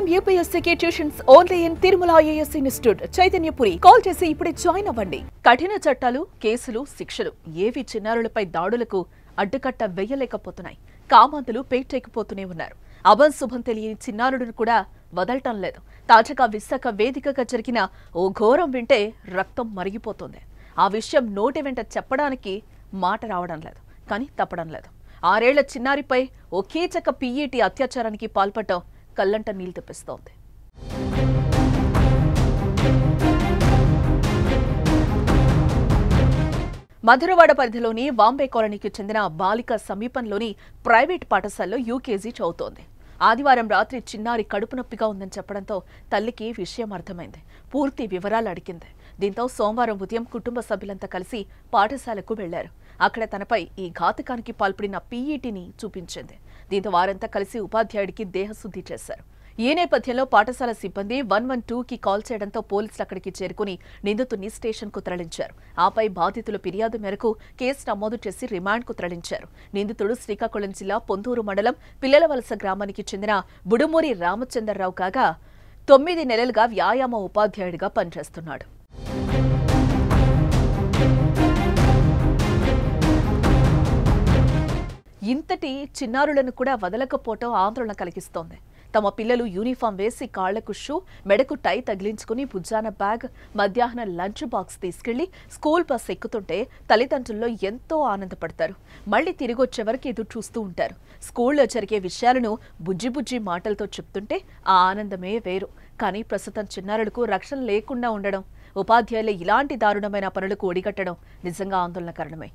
IIM UPSC tuitions only in Tirumala IAS institute Chaitanyapuri. Call చేసి ఇప్పుడే join అవ్వండి. కఠిన చట్టాలు, కేసులు, శిక్షలు ఏవి చిన్నారులపై దాడులకు అడ్డుకట్ట వేయలేకపోతున్నాయి. కామాంధులు పేటెక్కిపోతూనే ఉన్నారు. అభం శుభం తెలియని చిన్నారులను కూడా వదలటం లేదు. తాజాగా విశాఖ వేదికగా జరిగిన ఓ ఘోరం వింటే రక్తం మరిగిపోతుంది. ఆ విషయం నోటి వెంట చెప్పడానికి మాట రావడం లేదు, కానీ తప్పడం లేదు. 6 ఏళ్ల చిన్నారిపై ఓ కీచక PET అత్యాచారానికి పాల్పడటం కల్లంట నీళ్లు తెప్పిస్తోంది. మధురవాడ పరిధిలోని వాంబే కాలనీకి చెందిన బాలిక సమీపంలోని ప్రైవేట్ పాఠశాలలో UKG చదువుతోంది. ఆదివారం రాత్రి చిన్నారి కడుపు నొప్పిగా ఉందని చెప్పడంతో తల్లికి విషయం అర్థమైంది. పూర్తి వివరాలు అడిగింది. దీంతో సోమవారం ఉదయం కుటుంబ సభ్యులంతా కలిసి పాఠశాలకు వెళ్లారు. అక్కడ తనపై ఈ ఘాతకానికి పాల్పడిన PETని చూపించింది. దీంతో వారంతా కలిసి ఉపాధ్యాయుడికి దేహశుద్ధి చేశారు. ఈ నేపథ్యంలో పాఠశాల సిబ్బంది 112కి కాల్ చేయడంతో పోలీసులు అక్కడికి చేరుకుని నిందితుడిని స్టేషన్కు తరలించారు. ఆపై బాధితుల ఫిర్యాదు మేరకు కేసు నమోదు చేసి రిమాండ్కు తరలించారు. నిందితుడు శ్రీకాకుళం జిల్లా పొందూరు మండలం పిల్లలవలస గ్రామానికి చెందిన బుడుమూరి రామచంద్రరావు కాగా 9 నెలలుగా వ్యాయామ ఉపాధ్యాయుడిగా పనిచేస్తున్నాడు. ఇంతటి చిన్నారులను కూడా వదలకపోవటం ఆందోళన కలిగిస్తోంది. తమ పిల్లలు యూనిఫామ్ వేసి కాళ్లకు షూ, మెడకు టై తగిలించుకుని భుజాన బ్యాగ్, మధ్యాహ్నం లంచ్ బాక్స్ తీసుకెళ్లి స్కూల్ బస్ ఎక్కుతుంటే తల్లిదండ్రుల్లో ఎంతో ఆనందపడతారు. మళ్లీ తిరిగొచ్చే వరకు ఎదురు చూస్తూ ఉంటారు. స్కూల్లో జరిగే విషయాలను బుజ్జి మాటలతో చెప్తుంటే ఆ ఆనందమే వేరు. కానీ ప్రస్తుతం చిన్నారులకు రక్షణ లేకుండా ఉండడం, ఉపాధ్యాయులు ఇలాంటి దారుణమైన పనులకు ఒడిగట్టడం నిజంగా ఆందోళనకరణమే.